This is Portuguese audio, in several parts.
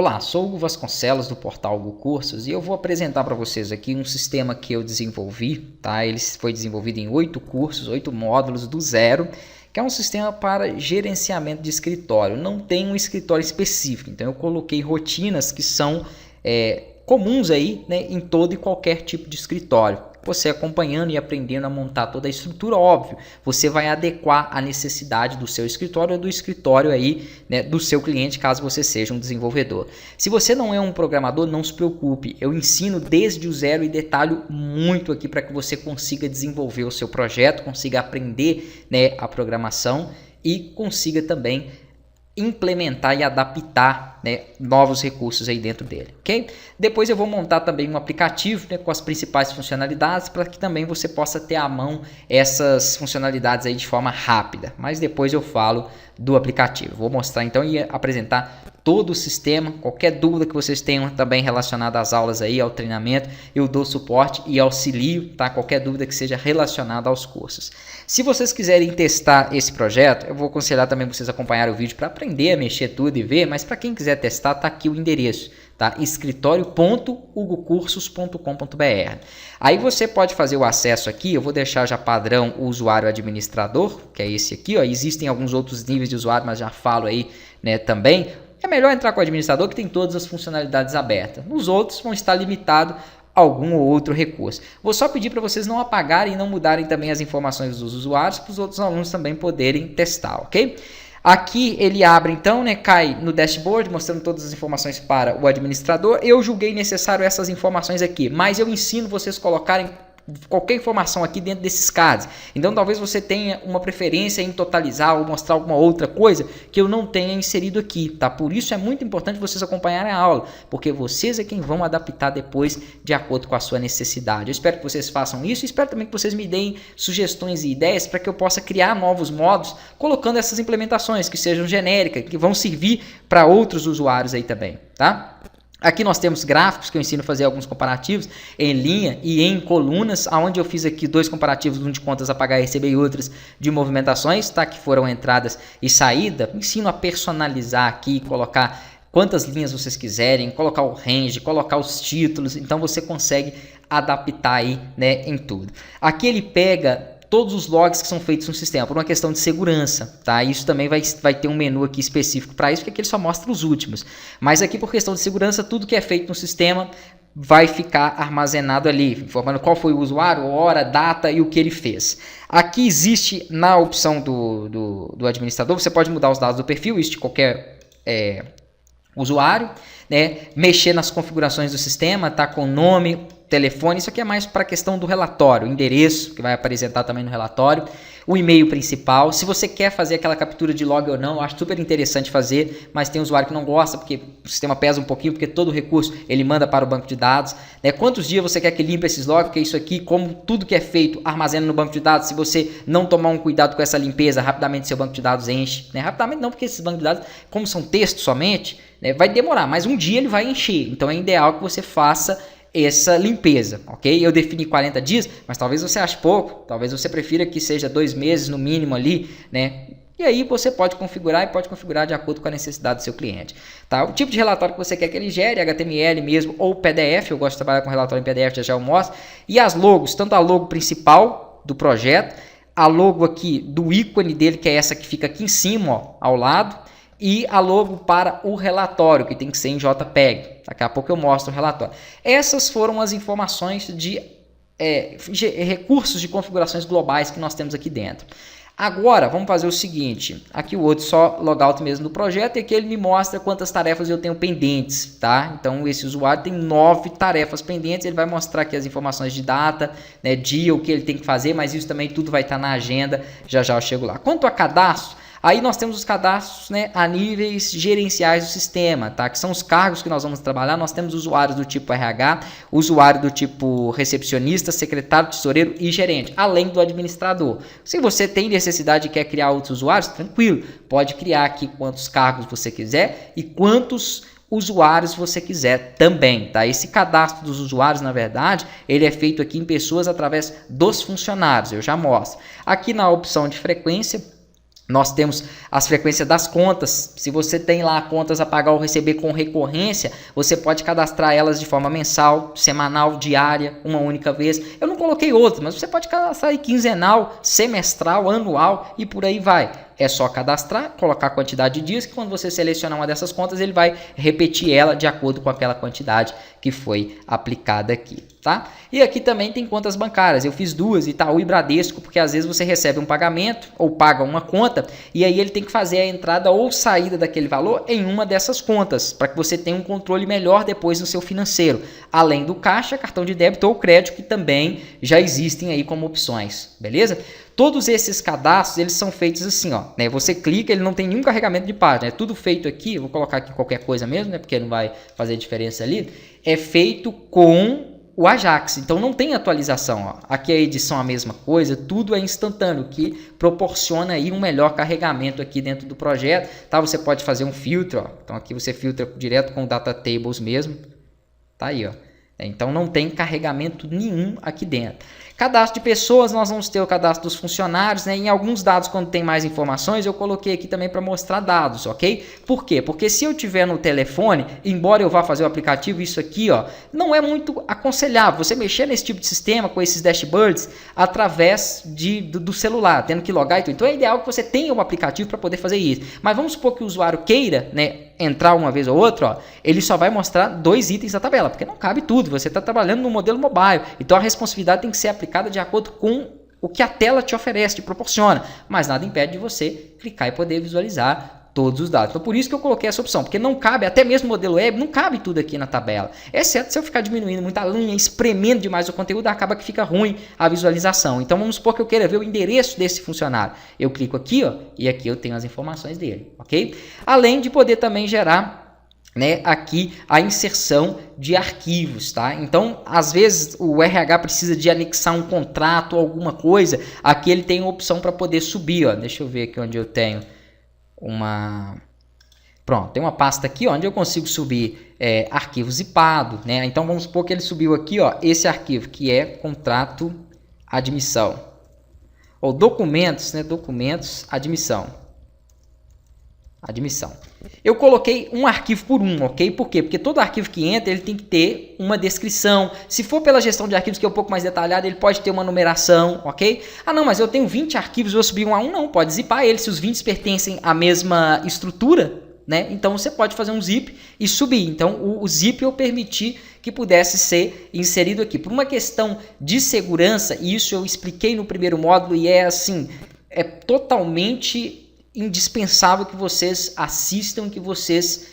Olá, sou o Hugo Vasconcelos do portal Hugo Cursos e eu vou apresentar para vocês aqui um sistema que eu desenvolvi, tá? Ele foi desenvolvido em 8 cursos, 8 módulos do zero, que é um sistema para gerenciamento de escritório. Não tem um escritório específico, então eu coloquei rotinas que são comuns aí, né, em todo e qualquer tipo de escritório. Você acompanhando e aprendendo a montar toda a estrutura, óbvio, você vai adequar a necessidade do seu escritório ou do escritório aí, né, do seu cliente, caso você seja um desenvolvedor. Se você não é um programador, não se preocupe, eu ensino desde o zero e detalho muito aqui para que você consiga desenvolver o seu projeto, consiga aprender, né, a programação e consiga também implementar e adaptar, né, novos recursos aí dentro dele, ok? Depois eu vou montar também um aplicativo, né, com as principais funcionalidades para que também você possa ter à mão essas funcionalidades aí de forma rápida, mas depois eu falo do aplicativo. Vou mostrar então e apresentar todo o sistema. Qualquer dúvida que vocês tenham também relacionada às aulas aí, ao treinamento, eu dou suporte e auxilio, tá? Qualquer dúvida que seja relacionada aos cursos. Se vocês quiserem testar esse projeto, eu vou aconselhar também vocês acompanharem o vídeo para aprender a mexer tudo e ver, mas para quem quiser testar, tá aqui o endereço, tá? escritorio.hugocursos.com.br. Aí você pode fazer o acesso aqui, eu vou deixar já padrão o usuário administrador, que é esse aqui, ó. Existem alguns outros níveis de usuário, mas já falo aí, né, também. É melhor entrar com o administrador que tem todas as funcionalidades abertas. Nos outros vão estar limitados a algum ou outro recurso. Vou só pedir para vocês não apagarem e não mudarem também as informações dos usuários para os outros alunos também poderem testar, ok? Aqui ele abre então, né, cai no dashboard mostrando todas as informações para o administrador. Eu julguei necessário essas informações aqui, mas eu ensino vocês a colocarem qualquer informação aqui dentro desses cards. Então talvez você tenha uma preferência em totalizar ou mostrar alguma outra coisa que eu não tenha inserido aqui, tá? Por isso é muito importante vocês acompanharem a aula, porque vocês é quem vão adaptar depois de acordo com a sua necessidade. Eu espero que vocês façam isso e espero também que vocês me deem sugestões e ideias para que eu possa criar novos modos colocando essas implementações que sejam genéricas, que vão servir para outros usuários aí também, tá? Aqui nós temos gráficos que eu ensino a fazer alguns comparativos em linha e em colunas, onde eu fiz aqui 2 comparativos, um de contas a pagar e receber e outros de movimentações, tá? Que foram entradas e saída. Ensino a personalizar aqui, colocar quantas linhas vocês quiserem, colocar o range, colocar os títulos, então você consegue adaptar aí, né, em tudo. Aqui ele pega todos os logs que são feitos no sistema, por uma questão de segurança, tá? Isso também vai ter um menu aqui específico para isso, porque aqui ele só mostra os últimos. Mas aqui, por questão de segurança, tudo que é feito no sistema vai ficar armazenado ali, informando qual foi o usuário, hora, data e o que ele fez. Aqui existe, na opção do administrador, você pode mudar os dados do perfil, isso de qualquer usuário, né? Mexer nas configurações do sistema, tá? Com nome, telefone, isso aqui é mais para a questão do relatório, o endereço que vai apresentar também no relatório, o e-mail principal. Se você quer fazer aquela captura de log ou não, eu acho super interessante fazer, mas tem usuário que não gosta porque o sistema pesa um pouquinho, porque todo o recurso ele manda para o banco de dados, né? Quantos dias você quer que limpe esses logs, porque isso aqui, como tudo que é feito, armazena no banco de dados, se você não tomar um cuidado com essa limpeza, rapidamente seu banco de dados enche, né? Rapidamente não, porque esses bancos de dados, como são textos somente, né, vai demorar, mas um dia ele vai encher, então é ideal que você faça essa limpeza, ok? Eu defini 40 dias, mas talvez você ache pouco, talvez você prefira que seja 2 meses no mínimo ali, né? E aí você pode configurar de acordo com a necessidade do seu cliente, tá? O tipo de relatório que você quer que ele gere, HTML mesmo ou PDF, eu gosto de trabalhar com relatório em PDF, já eu mostro. E as logos, tanto a logo principal do projeto, a logo aqui do ícone dele, que é essa que fica aqui em cima, ó, ao lado, e a logo para o relatório, que tem que ser em JPEG. Daqui a pouco eu mostro o relatório. Essas foram as informações de recursos de configurações globais que nós temos aqui dentro. Agora, vamos fazer o seguinte. Aqui o outro só logout mesmo do projeto, e aqui ele me mostra quantas tarefas eu tenho pendentes, tá? Então, esse usuário tem 9 tarefas pendentes. Ele vai mostrar aqui as informações de data, né, dia, o que ele tem que fazer, mas isso também tudo vai estar na agenda. Já já eu chego lá. Quanto a cadastro, aí nós temos os cadastros, né, a níveis gerenciais do sistema, tá? Que são os cargos que nós vamos trabalhar. Nós temos usuários do tipo RH, usuário do tipo recepcionista, secretário, tesoureiro e gerente, além do administrador. Se você tem necessidade e quer criar outros usuários, tranquilo, pode criar aqui quantos cargos você quiser e quantos usuários você quiser também, tá? Esse cadastro dos usuários, na verdade, ele é feito aqui em pessoas através dos funcionários, eu já mostro. Aqui na opção de frequência, Nós temos as frequências das contas. Se você tem lá contas a pagar ou receber com recorrência, você pode cadastrar elas de forma mensal, semanal, diária, uma única vez. Eu não coloquei outras, mas você pode cadastrar aí quinzenal, semestral, anual e por aí vai. É só cadastrar, colocar a quantidade de dias que quando você selecionar uma dessas contas, ele vai repetir ela de acordo com aquela quantidade que foi aplicada aqui, tá? E aqui também tem contas bancárias. Eu fiz duas, Itaú e Bradesco, porque às vezes você recebe um pagamento ou paga uma conta e aí ele tem que fazer a entrada ou saída daquele valor em uma dessas contas, para que você tenha um controle melhor depois no seu financeiro. Além do caixa, cartão de débito ou crédito, que também já existem aí como opções, beleza? Todos esses cadastros, eles são feitos assim, ó, né? Você clica, ele não tem nenhum carregamento de página, é tudo feito aqui, eu vou colocar aqui qualquer coisa mesmo, né? Porque não vai fazer diferença ali. É feito com o Ajax, então não tem atualização, ó. Aqui a edição é a mesma coisa, tudo é instantâneo, que proporciona aí um melhor carregamento aqui dentro do projeto, tá? Você pode fazer um filtro, ó. Então aqui você filtra direto com o Data Tables mesmo, tá aí, ó. Então não tem carregamento nenhum aqui dentro. Cadastro de pessoas, nós vamos ter o cadastro dos funcionários, né? Em alguns dados, quando tem mais informações, eu coloquei aqui também para mostrar dados, ok? Por quê? Porque se eu tiver no telefone, embora eu vá fazer o aplicativo, isso aqui, ó, não é muito aconselhável você mexer nesse tipo de sistema, com esses dashboards, através do celular, tendo que logar e tudo. Então é ideal que você tenha um aplicativo para poder fazer isso. Mas vamos supor que o usuário queira, né, entrar uma vez ou outra, ó, ele só vai mostrar 2 itens da tabela, porque não cabe tudo, você está trabalhando no modelo mobile, então a responsividade tem que ser aplicada de acordo com o que a tela te oferece, te proporciona, mas nada impede de você clicar e poder visualizar todos os dados. Então por isso que eu coloquei essa opção, porque não cabe, até mesmo o modelo web, não cabe tudo aqui na tabela, exceto se eu ficar diminuindo muita linha, espremendo demais o conteúdo, acaba que fica ruim a visualização. Então vamos supor que eu queira ver o endereço desse funcionário, eu clico aqui, ó, e aqui eu tenho as informações dele, ok? Além de poder também gerar, né, aqui a inserção de arquivos, tá? Então, às vezes o RH precisa de anexar um contrato ou alguma coisa, aqui ele tem a opção para poder subir, ó. Deixa eu ver aqui onde eu tenho uma... Pronto, tem uma pasta aqui onde eu consigo subir arquivo zipado, né? Então vamos supor que ele subiu aqui, ó, esse arquivo que é contrato admissão ou documentos, né? Documentos admissão. Eu coloquei um arquivo por um, ok? Por quê? Porque todo arquivo que entra, ele tem que ter uma descrição. Se for pela gestão de arquivos, que é um pouco mais detalhada, ele pode ter uma numeração, ok? Ah, não, mas eu tenho 20 arquivos, vou subir um a um. Não, pode zipar ele, se os 20 pertencem à mesma estrutura, né? Então você pode fazer um zip e subir. Então o zip eu permiti que pudesse ser inserido aqui. Por uma questão de segurança, e isso eu expliquei no primeiro módulo, e é assim, é totalmente indispensável que vocês assistam, que vocês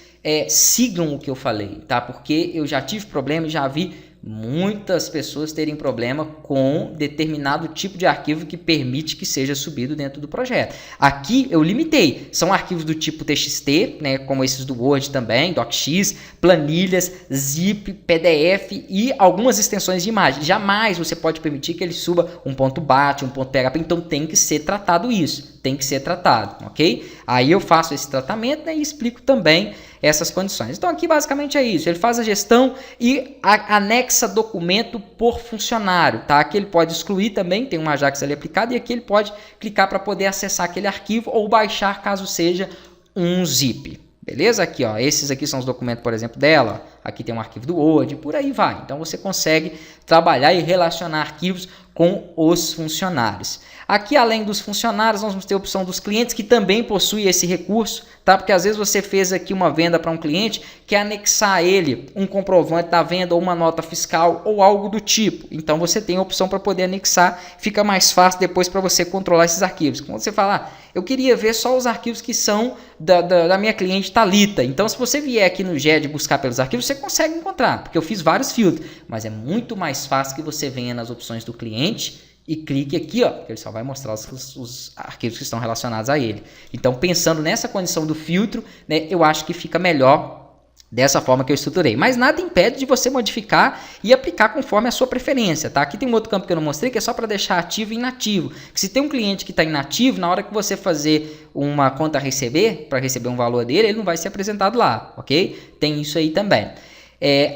sigam o que eu falei, tá? Porque eu já tive problema e já vi muitas pessoas terem problema com determinado tipo de arquivo que permite que seja subido dentro do projeto. Aqui eu limitei, são arquivos do tipo TXT, né, como esses do Word também, DocX, planilhas, zip, PDF e algumas extensões de imagem. Jamais você pode permitir que ele suba um ponto .bat, um ponto .php, então tem que ser tratado isso, tem que ser tratado, ok? Aí eu faço esse tratamento, né, e explico também essas condições. Então aqui basicamente é isso, ele faz a gestão e anexa documento por funcionário, tá? Aqui ele pode excluir também, tem um Ajax ali aplicado, e aqui ele pode clicar para poder acessar aquele arquivo ou baixar caso seja um zip. Beleza? Aqui, ó, esses aqui são os documentos, por exemplo, dela. Aqui tem um arquivo do Word, por aí vai. Então você consegue trabalhar e relacionar arquivos com os funcionários. Aqui, além dos funcionários, nós vamos ter a opção dos clientes, que também possui esse recurso, tá? Porque às vezes você fez aqui uma venda para um cliente, quer anexar a ele um comprovante da venda ou uma nota fiscal ou algo do tipo. Então você tem a opção para poder anexar, fica mais fácil depois para você controlar esses arquivos. Quando você fala, eu queria ver só os arquivos que são da minha cliente Thalita. Então, se você vier aqui no GED buscar pelos arquivos, você consegue encontrar, porque eu fiz vários filtros. Mas é muito mais fácil que você venha nas opções do cliente e clique aqui, ó, que ele só vai mostrar os arquivos que estão relacionados a ele. Então, pensando nessa condição do filtro, né, eu acho que fica melhor dessa forma que eu estruturei. Mas nada impede de você modificar e aplicar conforme a sua preferência, tá? Aqui tem um outro campo que eu não mostrei, que é só para deixar ativo e inativo. Que se tem um cliente que está inativo, na hora que você fazer uma conta a receber, para receber um valor dele, ele não vai ser apresentado lá, ok? Tem isso aí também.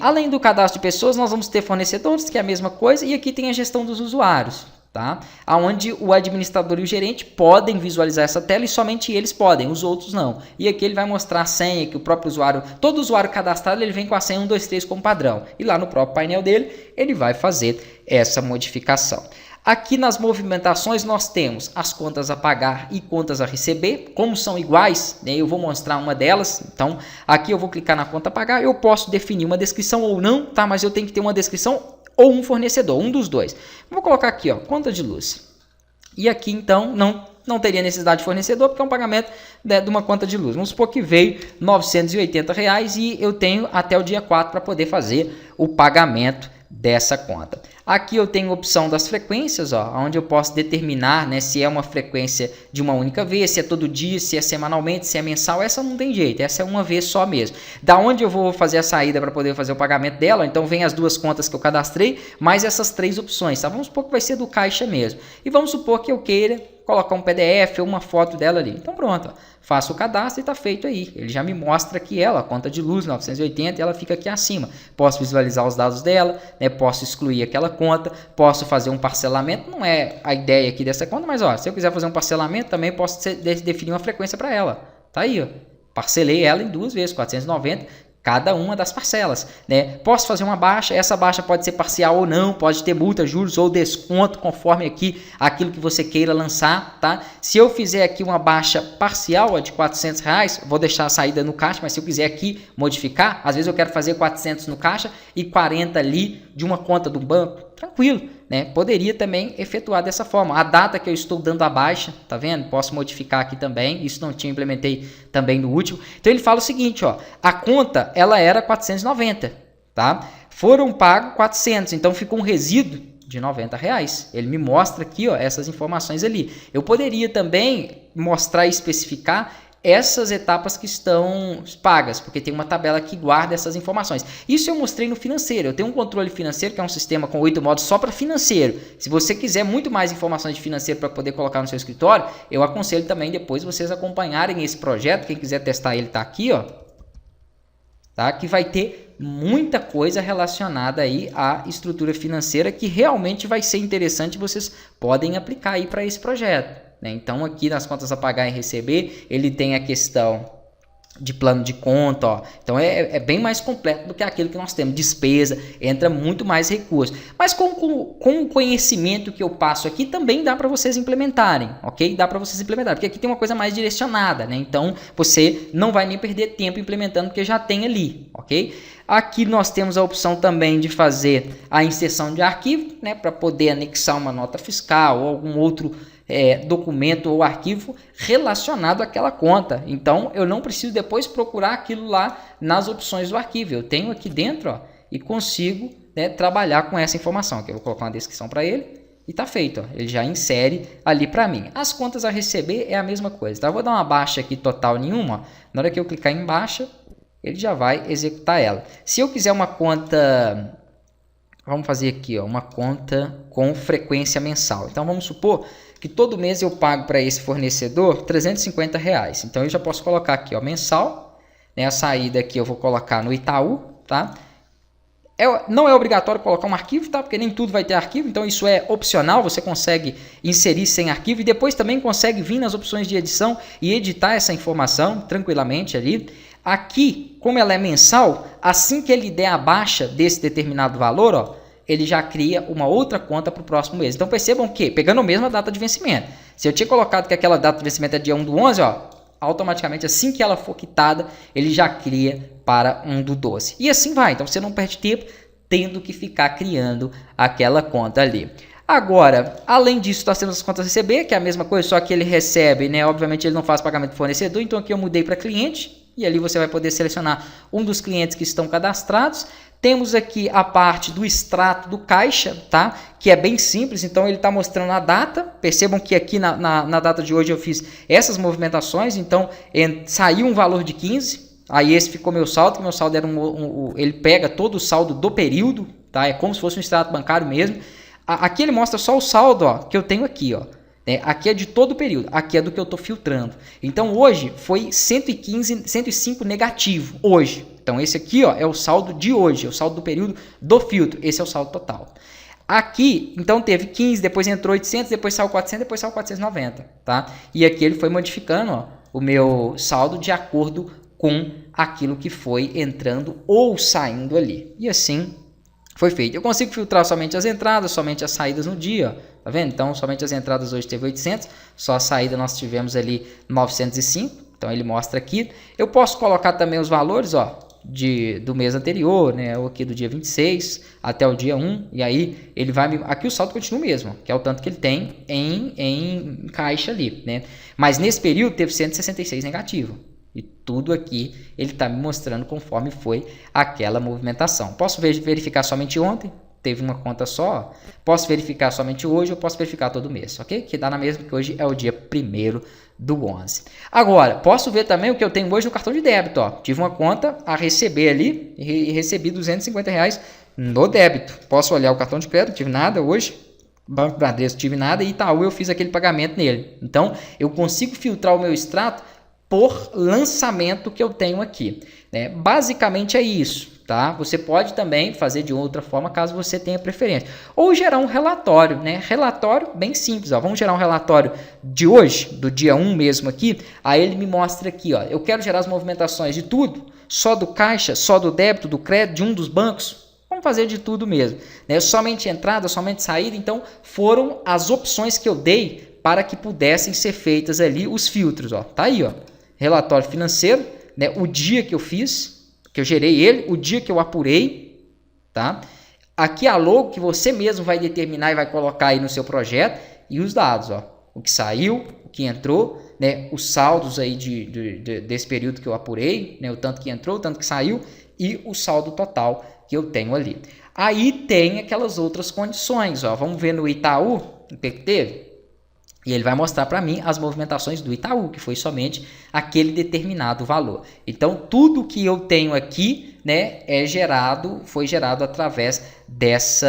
Além do cadastro de pessoas, nós vamos ter fornecedores, que é a mesma coisa, e aqui tem a gestão dos usuários. tá? Onde o administrador e o gerente podem visualizar essa tela e somente eles podem, os outros não. E aqui ele vai mostrar a senha que o próprio usuário, todo usuário cadastrado, ele vem com a senha 123 como padrão. E lá no próprio painel dele, ele vai fazer essa modificação. Aqui nas movimentações nós temos as contas a pagar e contas a receber, como são iguais, né, eu vou mostrar uma delas. Então aqui eu vou clicar na conta a pagar, eu posso definir uma descrição ou não, tá? Mas eu tenho que ter uma descrição ou um fornecedor, um dos dois. Vou colocar aqui, ó, conta de luz. E aqui então não teria necessidade de fornecedor, porque é um pagamento de uma conta de luz. Vamos supor que veio R$ 980 e eu tenho até o dia 4 para poder fazer o pagamento dessa conta. Aqui eu tenho a opção das frequências, ó, onde eu posso determinar, né, se é uma frequência de uma única vez, se é todo dia, se é semanalmente, se é mensal. Essa não tem jeito, essa é uma vez só mesmo. Da onde eu vou fazer a saída para poder fazer o pagamento dela? Então vem as duas contas que eu cadastrei, mais essas três opções, tá? Vamos supor que vai ser do caixa mesmo. E vamos supor que eu queira colocar um PDF ou uma foto dela ali. Então pronto, ó, faço o cadastro e está feito aí. Ele já me mostra aqui ela, a conta de luz 980, e ela fica aqui acima. Posso visualizar os dados dela, né? Posso excluir aquela conta, posso fazer um parcelamento. Não é a ideia aqui dessa conta, mas ó, se eu quiser fazer um parcelamento, também posso definir uma frequência para ela. Tá aí, ó. Parcelei ela em duas vezes, 490. Cada uma das parcelas, né? Posso fazer uma baixa, essa baixa pode ser parcial ou não, pode ter multa, juros ou desconto, conforme aqui aquilo que você queira lançar, tá? Se eu fizer aqui uma baixa parcial, ó, de R$400, vou deixar a saída no caixa, mas se eu quiser aqui modificar, às vezes eu quero fazer 400 no caixa e 40 ali de uma conta do banco, tranquilo, né? Poderia também efetuar dessa forma. A data que eu estou dando a baixa, tá vendo? Posso modificar aqui também. Isso não tinha, implementei também no último. Então ele fala o seguinte, ó, a conta ela era 490, tá? Foram pagos 400, então ficou um resíduo de R$90. Ele me mostra aqui, ó, essas informações ali. Eu poderia também mostrar e especificar essas etapas que estão pagas, porque tem uma tabela que guarda essas informações. Isso eu mostrei no financeiro. Eu tenho um controle financeiro, que é um sistema com 8 modos só para financeiro. Se você quiser muito mais informações de financeiro para poder colocar no seu escritório, eu aconselho também depois vocês acompanharem esse projeto. Quem quiser testar ele está aqui, ó, tá? Que vai ter muita coisa relacionada aí à estrutura financeira que realmente vai ser interessante, vocês podem aplicar aí para esse projeto. Então aqui nas contas a pagar e receber, ele tem a questão de plano de conta, ó. Então é bem mais completo do que aquilo que nós temos, despesa, entra muito mais recursos. Mas com o conhecimento que eu passo aqui, também dá para vocês implementarem, ok? Dá para vocês implementarem, porque aqui tem uma coisa mais direcionada, né? Então você não vai nem perder tempo implementando, porque já tem ali, ok? Aqui nós temos a opção também de fazer a inserção de arquivo, né? Para poder anexar uma nota fiscal ou algum outro documento ou arquivo relacionado àquela conta. Então eu não preciso depois procurar aquilo lá nas opções do arquivo. Eu tenho aqui dentro, ó, e consigo, né, trabalhar com essa informação. Aqui eu vou colocar uma descrição para ele e tá feito, ó. Ele já insere ali para mim. As contas a receber é a mesma coisa, tá? Eu vou dar uma baixa aqui total nenhuma, ó. Na hora que eu clicar em baixa, ele já vai executar ela. Se eu quiser uma conta, vamos fazer aqui, ó, uma conta com frequência mensal. Então vamos supor que todo mês eu pago para esse fornecedor R$350. Então eu já posso colocar aqui, ó, mensal, né? A saída aqui eu vou colocar no Itaú, tá? Não é obrigatório colocar um arquivo, tá? Porque nem tudo vai ter arquivo, então isso é opcional, você consegue inserir sem arquivo e depois também consegue vir nas opções de edição e editar essa informação tranquilamente ali. Aqui, como ela é mensal, assim que ele der a baixa desse determinado valor, ó, ele já cria uma outra conta para o próximo mês. Então percebam que, pegando a mesma data de vencimento, se eu tinha colocado que aquela data de vencimento é dia 1/11, ó, automaticamente assim que ela for quitada, ele já cria para 1/12. E assim vai, então você não perde tempo tendo que ficar criando aquela conta ali. Agora, além disso, nós temos as contas a receber, que é a mesma coisa, só que ele recebe, né? Obviamente ele não faz pagamento do fornecedor, então aqui eu mudei para cliente, e ali você vai poder selecionar um dos clientes que estão cadastrados. Temos aqui a parte do extrato do caixa, tá? Que é bem simples, então ele está mostrando a data. Percebam que aqui na data de hoje eu fiz essas movimentações, então saiu um valor de 15, aí esse ficou meu saldo, que meu saldo era ele pega todo o saldo do período, tá? É como se fosse um extrato bancário mesmo. Aqui ele mostra só o saldo, ó, que eu tenho aqui, ó. Aqui é de todo o período, aqui é do que eu estou filtrando. Então hoje foi 105 negativo, hoje. Então esse aqui, ó, é o saldo de hoje, é o saldo do período do filtro, esse é o saldo total. Aqui, então teve 15, depois entrou 800, depois saiu 400, depois saiu 490, tá? E aqui ele foi modificando, ó, o meu saldo de acordo com aquilo que foi entrando ou saindo ali. E assim foi feito. Eu consigo filtrar somente as entradas, somente as saídas no dia, ó, tá vendo? Então, somente as entradas hoje teve 800, só a saída nós tivemos ali 905, então ele mostra aqui. Eu posso colocar também os valores, ó, do mês anterior, né, ou aqui do dia 26 até o dia 1, e aí ele vai aqui o saldo continua o mesmo, que é o tanto que ele tem em caixa ali, né? Mas nesse período teve 166 negativo. E tudo aqui ele está me mostrando conforme foi aquela movimentação. Posso verificar somente ontem, teve uma conta só. Posso verificar somente hoje, ou posso verificar todo mês, ok? Que dá na mesma, que hoje é o dia 1º do 11. Agora, posso ver também o que eu tenho hoje no cartão de débito, ó. Tive uma conta a receber ali e recebi R$250 no débito. Posso olhar o cartão de crédito, tive nada hoje. Banco Bradesco, tive nada. E Itaú, eu fiz aquele pagamento nele. Então, eu consigo filtrar o meu extrato por lançamento que eu tenho aqui, né? Basicamente é isso, tá? Você pode também fazer de outra forma caso você tenha preferência. Ou gerar um relatório, né? Relatório bem simples, ó. Vamos gerar um relatório de hoje, do dia 1 mesmo aqui. Aí ele me mostra aqui, ó. Eu quero gerar as movimentações de tudo, só do caixa, só do débito, do crédito, de um dos bancos. Vamos fazer de tudo mesmo, né? Somente entrada, somente saída. Então foram as opções que eu dei para que pudessem ser feitas ali os filtros, ó. Tá aí, ó. Relatório financeiro, né? O dia que eu fiz, que eu gerei ele, o dia que eu apurei, tá? Aqui a logo que você mesmo vai determinar e vai colocar aí no seu projeto, e os dados, ó, o que saiu, o que entrou, né? Os saldos aí desse período que eu apurei, né? O tanto que entrou, o tanto que saiu e o saldo total que eu tenho ali. Aí tem aquelas outras condições, ó. Vamos ver no Itaú o que teve. E ele vai mostrar para mim as movimentações do Itaú, que foi somente aquele determinado valor. Então, tudo que eu tenho aqui, né, foi gerado através desse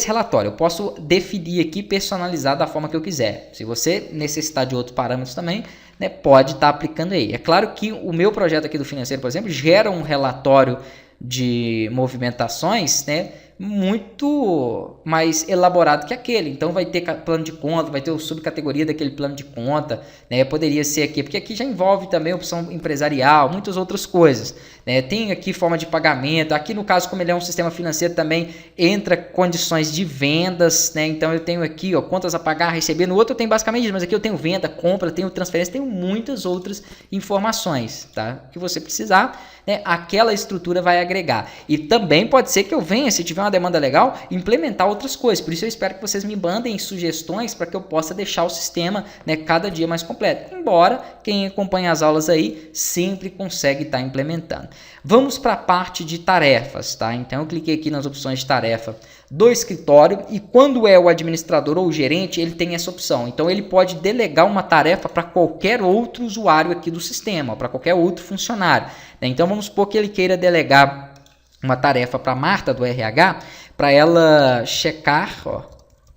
relatório. Eu posso definir aqui, personalizar da forma que eu quiser. Se você necessitar de outros parâmetros também, né, pode estar aplicando aí. É claro que o meu projeto aqui do financeiro, por exemplo, gera um relatório de movimentações, né, muito mais elaborado que aquele. Então vai ter plano de conta, vai ter o subcategoria daquele plano de conta, né? Poderia ser aqui, porque aqui já envolve também opção empresarial, muitas outras coisas, né? Tem aqui forma de pagamento. Aqui no caso, como ele é um sistema financeiro, também entra condições de vendas, né? Então eu tenho aqui, ó, contas a pagar, receber. No outro eu tenho basicamente isso, mas aqui eu tenho venda, compra, tenho transferência, tenho muitas outras informações, tá? Que você precisar, né? Aquela estrutura vai agregar. E também pode ser que eu venha, se tiver uma demanda legal, implementar outras coisas. Por isso eu espero que vocês me mandem sugestões para que eu possa deixar o sistema, né, cada dia mais completo. Embora quem acompanha as aulas aí sempre consegue estar implementando. Vamos para a parte de tarefas, tá? Então eu cliquei aqui nas opções de tarefa do escritório e quando é o administrador ou o gerente, ele tem essa opção. Então ele pode delegar uma tarefa para qualquer outro usuário aqui do sistema, para qualquer outro funcionário, né? Então vamos supor que ele queira delegar uma tarefa para a Marta do RH, para ela checar, ó,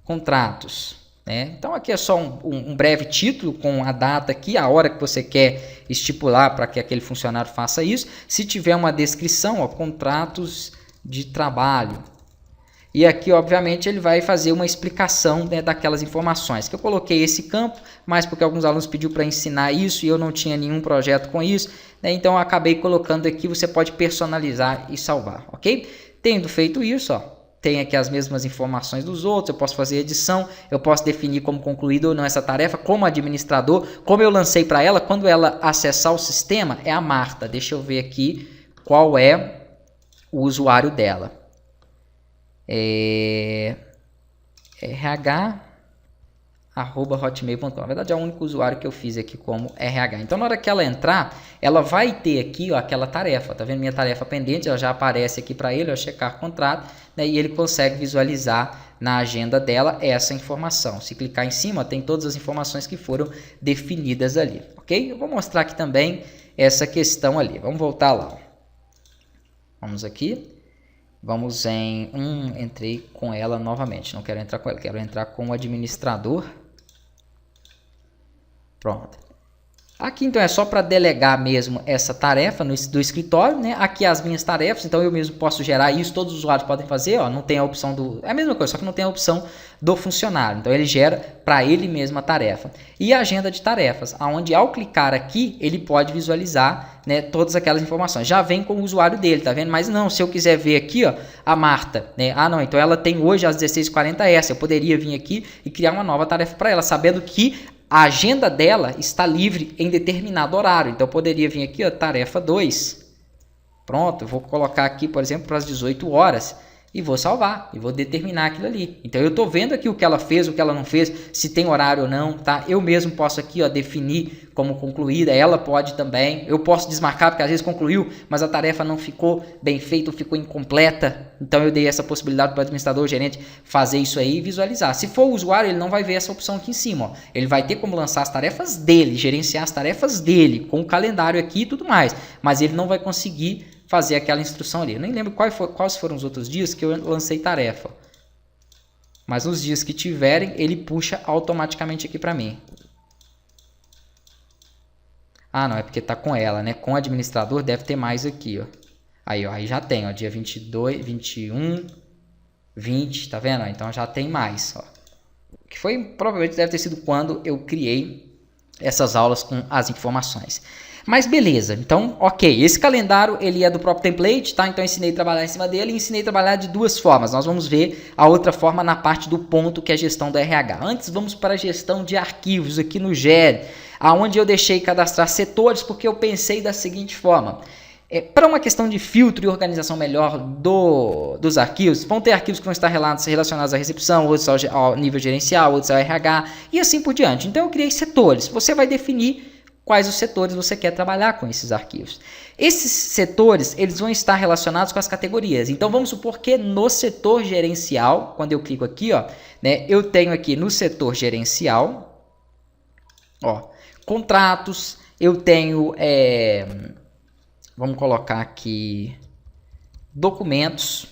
contratos, né? Então aqui é só um breve título com a data aqui, a hora que você quer estipular para que aquele funcionário faça isso. Se tiver uma descrição, ó, contratos de trabalho. E aqui, obviamente, ele vai fazer uma explicação, né, daquelas informações. Que eu coloquei esse campo, mas porque alguns alunos pediu para ensinar isso e eu não tinha nenhum projeto com isso, né, então eu acabei colocando aqui, você pode personalizar e salvar, ok? Tendo feito isso, ó, tem aqui as mesmas informações dos outros, eu posso fazer edição, eu posso definir como concluída ou não essa tarefa, como administrador, como eu lancei para ela, quando ela acessar o sistema, é a Marta. Deixa eu ver aqui qual é o usuário dela. RH@hotmail.com. Na verdade é o único usuário que eu fiz aqui como RH. Então na hora que ela entrar, ela vai ter aqui, ó, aquela tarefa. Tá vendo minha tarefa pendente? Ela já aparece aqui para ele, ó, checar contrato, né, e ele consegue visualizar na agenda dela essa informação. Se clicar em cima, ó, tem todas as informações que foram definidas ali, ok? Eu vou mostrar aqui também essa questão ali. Vamos voltar lá. Vamos aqui. Vamos em entrei com ela novamente, não quero entrar com ela, quero entrar com o administrador. Pronto. Aqui, então, é só para delegar mesmo essa tarefa do escritório, né? Aqui as minhas tarefas, então eu mesmo posso gerar isso, todos os usuários podem fazer, ó, não tem a opção do... É a mesma coisa, só que não tem a opção do funcionário. Então, ele gera para ele mesmo a tarefa. E a agenda de tarefas, onde ao clicar aqui, ele pode visualizar, né, todas aquelas informações. Já vem com o usuário dele, tá vendo? Mas não, se eu quiser ver aqui, ó, a Marta, né? Ah, não, então ela tem hoje às 16h40 essa. Eu poderia vir aqui e criar uma nova tarefa para ela, sabendo que a agenda dela está livre em determinado horário. Então, eu poderia vir aqui, ó, tarefa 2. Pronto, eu vou colocar aqui, por exemplo, para as 18 horas. E vou salvar, e vou determinar aquilo ali. Então, eu estou vendo aqui o que ela fez, o que ela não fez, se tem horário ou não, tá? Eu mesmo posso aqui, ó, definir como concluída, ela pode também. Eu posso desmarcar, porque às vezes concluiu, mas a tarefa não ficou bem feita, ficou incompleta. Então, eu dei essa possibilidade para o administrador, o gerente, fazer isso aí e visualizar. Se for o usuário, ele não vai ver essa opção aqui em cima, ó. Ele vai ter como lançar as tarefas dele, gerenciar as tarefas dele, com o calendário aqui e tudo mais. Mas ele não vai conseguir fazer aquela instrução ali. Eu nem lembro quais foram os outros dias que eu lancei tarefa. Mas nos dias que tiverem, ele puxa automaticamente aqui para mim. Ah, não, é porque tá com ela, né? Com o administrador deve ter mais aqui, ó. Aí, ó, aí já tem, ó, dia 22, 21, 20, tá vendo? Então já tem mais, ó. Que foi, provavelmente deve ter sido quando eu criei essas aulas com as informações. Mas beleza, então, ok, esse calendário ele é do próprio template, tá? Então eu ensinei a trabalhar em cima dele e ensinei a trabalhar de duas formas. Nós vamos ver a outra forma na parte do ponto, que é a gestão do RH. Antes, vamos para a gestão de arquivos aqui no GL, aonde eu deixei cadastrar setores, porque eu pensei da seguinte forma. Para uma questão de filtro e organização melhor dos arquivos, vão ter arquivos que vão estar relacionados à recepção, outros ao nível gerencial, outros ao RH e assim por diante. Então eu criei setores, você vai definir quais os setores você quer trabalhar com esses arquivos. Esses setores, eles vão estar relacionados com as categorias. Então, vamos supor que no setor gerencial, quando eu clico aqui, ó, né, eu tenho aqui no setor gerencial, ó, contratos, eu tenho, vamos colocar aqui, documentos,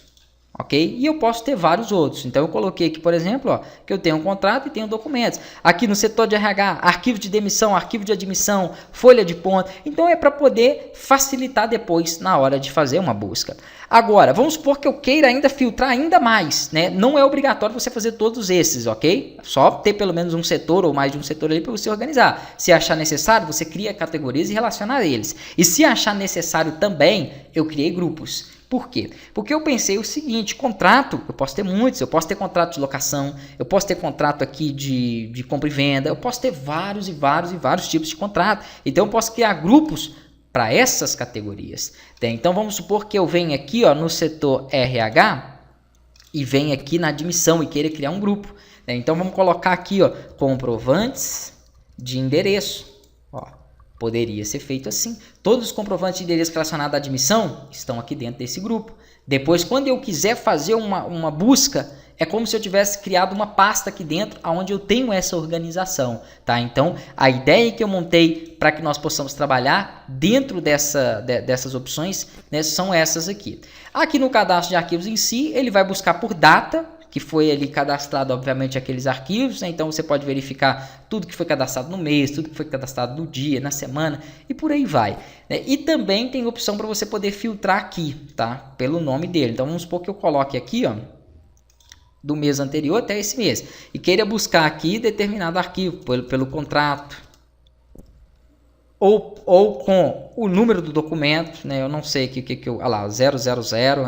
ok? E eu posso ter vários outros. Então, eu coloquei aqui, por exemplo, ó, que eu tenho um contrato e tenho documentos. Aqui no setor de RH, arquivo de demissão, arquivo de admissão, folha de ponto. Então, é para poder facilitar depois na hora de fazer uma busca. Agora, vamos supor que eu queira ainda filtrar ainda mais, né? Não é obrigatório você fazer todos esses, ok? Só ter pelo menos um setor ou mais de um setor ali para você organizar. Se achar necessário, você cria categorias e relaciona eles. E se achar necessário também, eu criei grupos. Por quê? Porque eu pensei o seguinte, contrato, eu posso ter muitos, eu posso ter contrato de locação, eu posso ter contrato aqui de compra e venda, eu posso ter vários tipos de contrato. Então eu posso criar grupos para essas categorias. Então vamos supor que eu venha aqui, ó, no setor RH e venha aqui na admissão e queira criar um grupo. Então vamos colocar aqui, ó, comprovantes de endereço. Ó. Poderia ser feito assim. Todos os comprovantes de endereço relacionados à admissão estão aqui dentro desse grupo. Depois, quando eu quiser fazer uma busca, é como se eu tivesse criado uma pasta aqui dentro, onde eu tenho essa organização. Tá? Então, a ideia que eu montei para que nós possamos trabalhar dentro dessas opções, né, são essas aqui. Aqui no cadastro de arquivos em si, ele vai buscar por data, que foi ali cadastrado, obviamente, aqueles arquivos, né? Então você pode verificar tudo que foi cadastrado no mês, tudo que foi cadastrado no dia, na semana e por aí vai, né? E também tem opção para você poder filtrar aqui, tá? Pelo nome dele. Então vamos supor que eu coloque aqui, ó, do mês anterior até esse mês e queira buscar aqui determinado arquivo pelo contrato ou com o número do documento, né? Eu não sei o que eu... Olha lá, 000,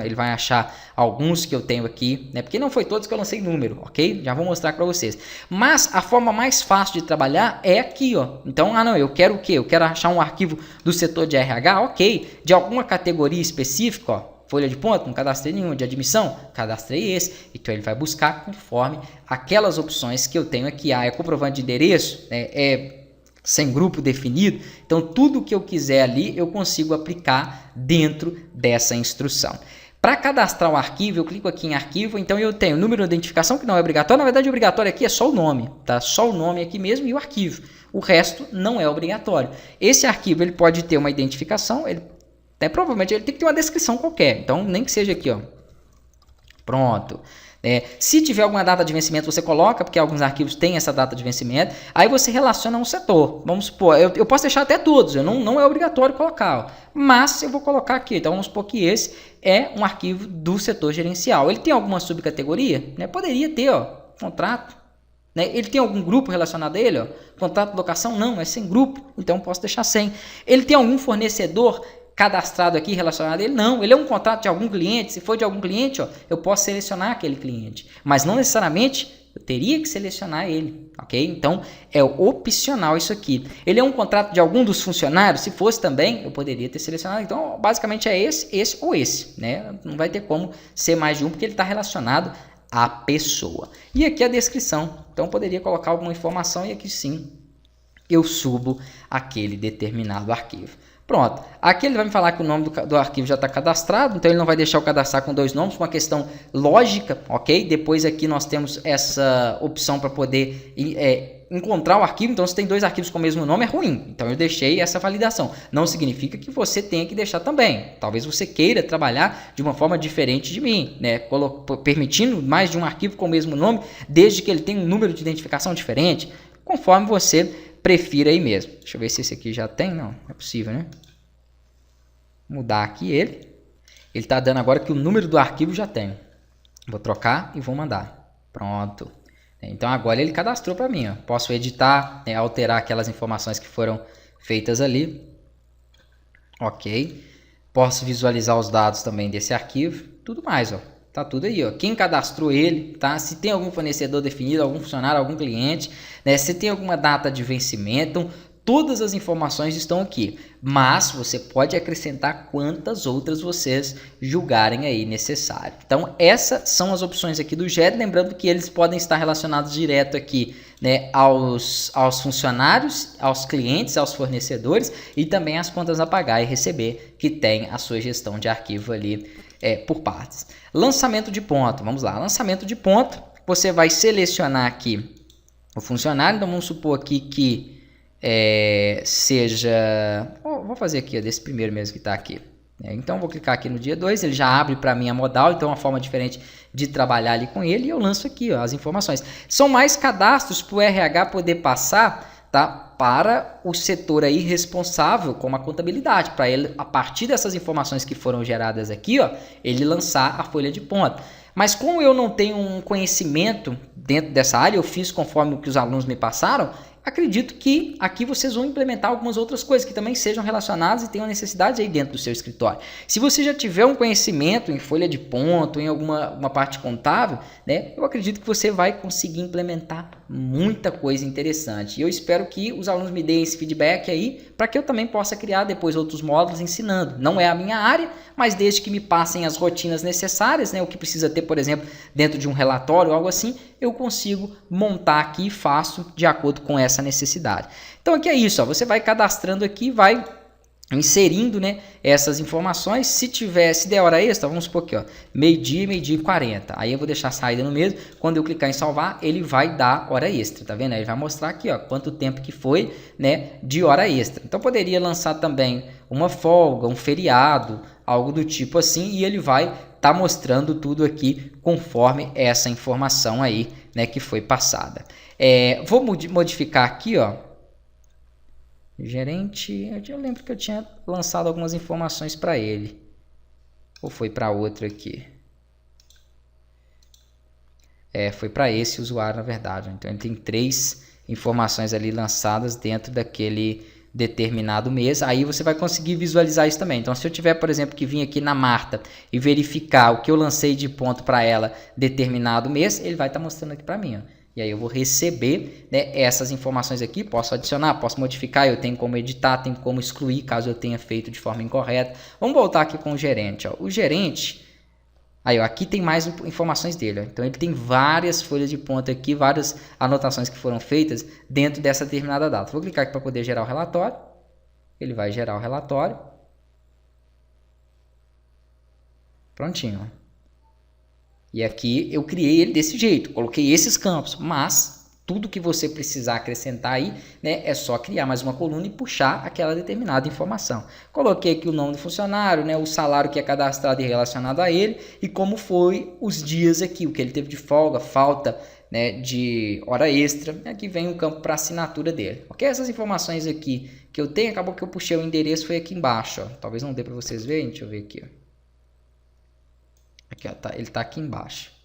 ele vai achar alguns que eu tenho aqui, né? Porque não foi todos que eu lancei número, ok? Já vou mostrar para vocês. Mas a forma mais fácil de trabalhar é aqui, ó. Então, não, eu quero o quê? Eu quero achar um arquivo do setor de RH, ok. De alguma categoria específica, ó. Folha de ponto, não cadastrei nenhum. De admissão, cadastrei esse. Então, ele vai buscar conforme aquelas opções que eu tenho aqui. Ah, é comprovante de endereço, né? Sem grupo definido, então tudo que eu quiser ali eu consigo aplicar dentro dessa instrução. Para cadastrar o arquivo, eu clico aqui em arquivo, então eu tenho o número de identificação, que não é obrigatório, na verdade o obrigatório aqui é só o nome, tá? Só o nome aqui mesmo e o arquivo, o resto não é obrigatório. Esse arquivo ele pode ter uma identificação, provavelmente ele tem que ter uma descrição qualquer, então nem que seja aqui, ó. Pronto. Se tiver alguma data de vencimento, você coloca, porque alguns arquivos têm essa data de vencimento. Aí você relaciona um setor. Vamos supor, eu posso deixar até todos, não é obrigatório colocar. Ó, mas eu vou colocar aqui. Então vamos supor que esse é um arquivo do setor gerencial. Ele tem alguma subcategoria? Poderia ter, ó, contrato. Ele tem algum grupo relacionado a ele? Ó? Contrato de locação? Não, é sem grupo. Então eu posso deixar sem. Ele tem algum fornecedor cadastrado aqui relacionado a ele? Não, ele é um contrato de algum cliente. Se for de algum cliente, ó, eu posso selecionar aquele cliente, mas não necessariamente eu teria que selecionar ele, ok? Então é opcional isso aqui. Ele é um contrato de algum dos funcionários? Se fosse também, eu poderia ter selecionado. Então basicamente é esse ou esse, Não vai ter como ser mais de um porque ele está relacionado à pessoa. E aqui a descrição. Então eu poderia colocar alguma informação e aqui sim eu subo aquele determinado arquivo. Pronto, aqui ele vai me falar que o nome do arquivo já está cadastrado, então ele não vai deixar eu cadastrar com 2 nomes, uma questão lógica, ok? Depois aqui nós temos essa opção para poder encontrar o arquivo, então se tem 2 arquivos com o mesmo nome é ruim, então eu deixei essa validação. Não significa que você tenha que deixar também, talvez você queira trabalhar de uma forma diferente de mim, permitindo mais de um arquivo com o mesmo nome, desde que ele tenha um número de identificação diferente, conforme você prefira aí mesmo. Deixa eu ver se esse aqui já tem. Não é possível, Mudar aqui ele. Ele está dando agora que o número do arquivo já tem. Vou trocar e vou mandar. Pronto. Então agora ele cadastrou para mim. Posso editar, alterar aquelas informações que foram feitas ali. Ok. Posso visualizar os dados também desse arquivo. Tudo mais, Tá tudo aí, Quem cadastrou ele, tá? Se tem algum fornecedor definido, algum funcionário, algum cliente, Se tem alguma data de vencimento, então, todas as informações estão aqui. Mas você pode acrescentar quantas outras vocês julgarem aí necessário. Então, essas são as opções aqui do GED, lembrando que eles podem estar relacionados direto aqui, aos funcionários, aos clientes, aos fornecedores e também às contas a pagar e receber, que tem a sua gestão de arquivo ali por partes. Lançamento de ponto, vamos lá, lançamento de ponto, você vai selecionar aqui o funcionário, então vamos supor aqui que seja, vou fazer aqui desse primeiro mesmo que está aqui, então vou clicar aqui no dia 2, ele já abre para mim a modal, então é uma forma diferente de trabalhar ali com ele e eu lanço aqui as informações. São mais cadastros para o RH poder passar, tá? Para o setor aí responsável como a contabilidade, para ele, a partir dessas informações que foram geradas aqui, ele lançar a folha de ponto. Mas como eu não tenho um conhecimento dentro dessa área, eu fiz conforme o que os alunos me passaram, acredito que aqui vocês vão implementar algumas outras coisas que também sejam relacionadas e tenham necessidade aí dentro do seu escritório. Se você já tiver um conhecimento em folha de ponto, em uma parte contábil, eu acredito que você vai conseguir implementar muita coisa interessante. E eu espero que os alunos me deem esse feedback aí, para que eu também possa criar depois outros módulos ensinando. Não é a minha área, mas desde que me passem as rotinas necessárias, o que precisa ter, por exemplo, dentro de um relatório ou algo assim, eu consigo montar aqui e faço de acordo com essa necessidade. Então aqui é isso, você vai cadastrando aqui, vai inserindo essas informações. Se der hora extra, vamos supor aqui, meio-dia e 40. Aí eu vou deixar a saída no mesmo. Quando eu clicar em salvar, ele vai dar hora extra, tá vendo? Ele vai mostrar aqui, quanto tempo que foi, de hora extra. Então poderia lançar também uma folga, um feriado, algo do tipo assim, e ele vai estar mostrando tudo aqui conforme essa informação aí, que foi passada. Vou modificar aqui, gerente, eu lembro que eu tinha lançado algumas informações para ele. Ou foi para outro aqui? Foi para esse usuário, na verdade. Então ele tem 3 informações ali lançadas dentro daquele determinado mês. Aí você vai conseguir visualizar isso também. Então se eu tiver, por exemplo, que vir aqui na Marta e verificar o que eu lancei de ponto para ela determinado mês, ele vai estar mostrando aqui para mim, E aí eu vou receber essas informações aqui, posso adicionar, posso modificar, eu tenho como editar, tenho como excluir caso eu tenha feito de forma incorreta. Vamos voltar aqui com o gerente. O gerente, aí aqui tem mais informações dele. Então ele tem várias folhas de ponto aqui, várias anotações que foram feitas dentro dessa determinada data. Vou clicar aqui para poder gerar o relatório. Ele vai gerar o relatório. Prontinho. E aqui eu criei ele desse jeito, coloquei esses campos, mas tudo que você precisar acrescentar aí, né, é só criar mais uma coluna e puxar aquela determinada informação. Coloquei aqui o nome do funcionário, né, o salário que é cadastrado e relacionado a ele e como foi os dias aqui, o que ele teve de folga, falta, né, de hora extra. Aqui vem o campo para assinatura dele. Ok? Essas informações aqui que eu tenho, acabou que eu puxei o endereço, foi aqui embaixo. Ó. Talvez não dê para vocês verem, deixa eu ver aqui. Ó. Aqui, ó, tá, ele está aqui embaixo.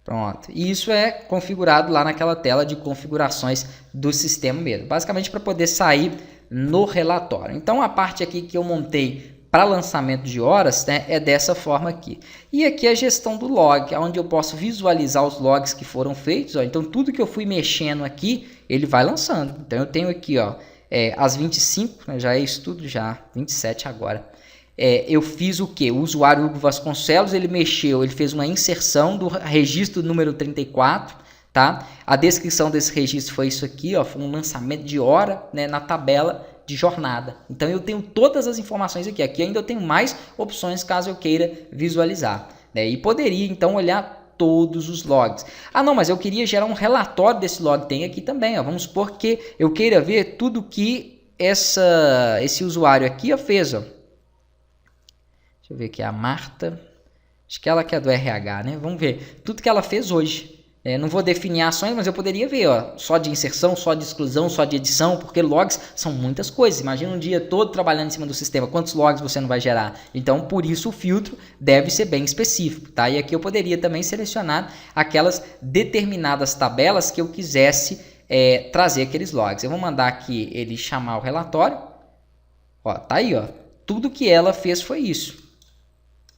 Pronto. E isso é configurado lá naquela tela de configurações do sistema mesmo. Basicamente para poder sair no relatório. Então a parte aqui que eu montei para lançamento de horas, né, é dessa forma aqui. E aqui a gestão do log, onde eu posso visualizar os logs que foram feitos. Ó. Então tudo que eu fui mexendo aqui, ele vai lançando. Então eu tenho aqui ó, às 25, né, já é isso tudo já, 27 agora. Eu fiz o que? O usuário Hugo Vasconcelos, ele mexeu, ele fez uma inserção do registro número 34, tá? A descrição desse registro foi isso aqui, ó, foi um lançamento de hora, né, na tabela de jornada. Então eu tenho todas as informações aqui. Aqui ainda eu tenho mais opções caso eu queira visualizar, né? E poderia então olhar todos os logs. Ah, não, mas eu queria gerar um relatório desse log. Tem aqui também, ó. Vamos supor que eu queira ver tudo que esse usuário aqui ó, fez, ó. Deixa eu ver aqui, a Marta, acho que ela que é do RH, né? Vamos ver tudo que ela fez hoje. Não vou definir ações, mas eu poderia ver, ó, só de inserção, só de exclusão, só de edição, porque logs são muitas coisas. Imagina um dia todo trabalhando em cima do sistema, quantos logs você não vai gerar? Então, por isso o filtro deve ser bem específico, tá? E aqui eu poderia também selecionar aquelas determinadas tabelas que eu quisesse trazer aqueles logs. Eu vou mandar aqui ele chamar o relatório. Ó, tá aí, ó. Tudo que ela fez foi isso.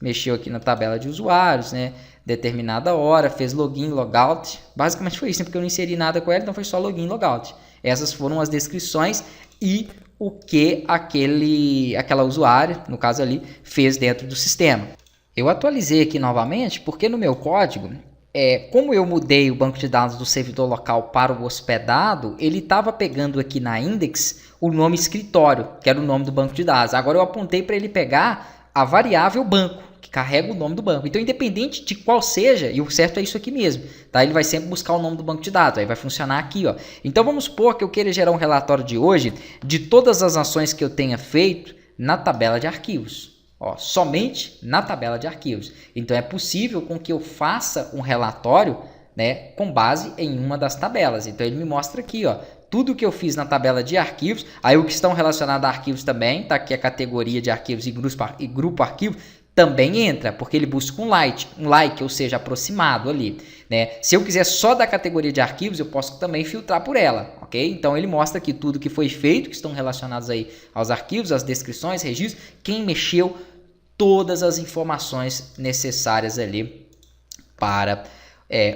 Mexeu aqui na tabela de usuários, né? Determinada hora, fez login, logout. Basicamente foi isso, né? Porque eu não inseri nada com ela, então foi só login, logout. Essas foram as descrições e o que aquela usuária, no caso ali, fez dentro do sistema. Eu atualizei aqui novamente porque no meu código, como eu mudei o banco de dados do servidor local para o hospedado, ele estava pegando aqui na index o nome escritório, que era o nome do banco de dados. Agora eu apontei para ele pegar a variável banco, que carrega o nome do banco. Então, independente de qual seja, e o certo é isso aqui mesmo, tá? Ele vai sempre buscar o nome do banco de dados, aí vai funcionar aqui, ó. Então, vamos supor que eu queira gerar um relatório de hoje de todas as ações que eu tenha feito na tabela de arquivos. Ó, somente na tabela de arquivos. Então, é possível com que eu faça um relatório, né, com base em uma das tabelas. Então, ele me mostra aqui, ó, tudo que eu fiz na tabela de arquivos, aí o que estão relacionados a arquivos também, tá aqui a categoria de arquivos e grupo arquivo, também entra, porque ele busca um like, ou seja, aproximado ali, né? Se eu quiser só da categoria de arquivos, eu posso também filtrar por ela, ok? Então ele mostra aqui tudo que foi feito, que estão relacionados aí aos arquivos, as descrições, registros, quem mexeu, todas as informações necessárias ali para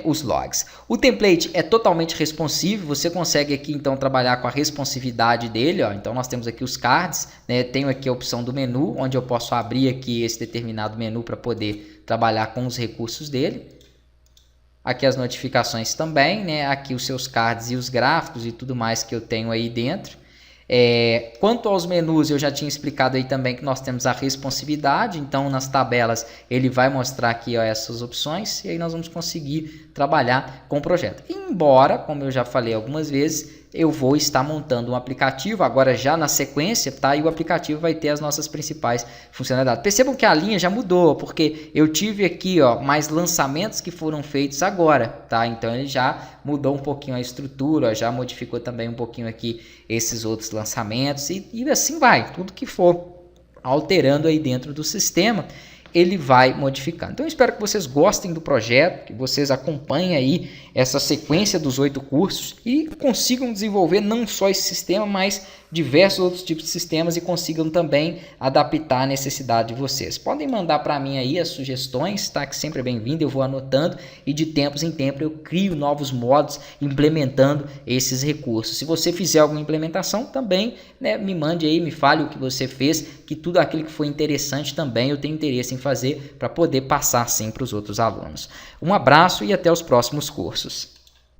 os logs. O template é totalmente responsivo, você consegue aqui então trabalhar com a responsividade dele, ó. Então nós temos aqui os cards, né? Tenho aqui a opção do menu, onde eu posso abrir aqui esse determinado menu para poder trabalhar com os recursos dele. Aqui as notificações também, né? Aqui os seus cards e os gráficos e tudo mais que eu tenho aí dentro. Quanto aos menus, eu já tinha explicado aí também que nós temos a responsividade, então nas tabelas ele vai mostrar aqui ó, essas opções e aí nós vamos conseguir trabalhar com o projeto. Embora, como eu já falei algumas vezes, eu vou estar montando um aplicativo agora já na sequência, tá? E o aplicativo vai ter as nossas principais funcionalidades. Percebam que a linha já mudou, porque eu tive aqui ó, mais lançamentos que foram feitos agora, tá? Então ele já mudou um pouquinho a estrutura, ó, já modificou também um pouquinho aqui esses outros lançamentos e assim vai, tudo que for alterando aí dentro do sistema, ele vai modificando. Então eu espero que vocês gostem do projeto, que vocês acompanhem aí essa sequência dos 8 cursos e consigam desenvolver não só esse sistema, mas diversos outros tipos de sistemas e consigam também adaptar a necessidade de vocês. Podem mandar para mim aí as sugestões, tá? Que sempre é bem-vindo, eu vou anotando e de tempos em tempos eu crio novos modos implementando esses recursos. Se você fizer alguma implementação também, né, me mande aí, me fale o que você fez, que tudo aquilo que foi interessante também eu tenho interesse em fazer para poder passar sim para os outros alunos. Um abraço e até os próximos cursos.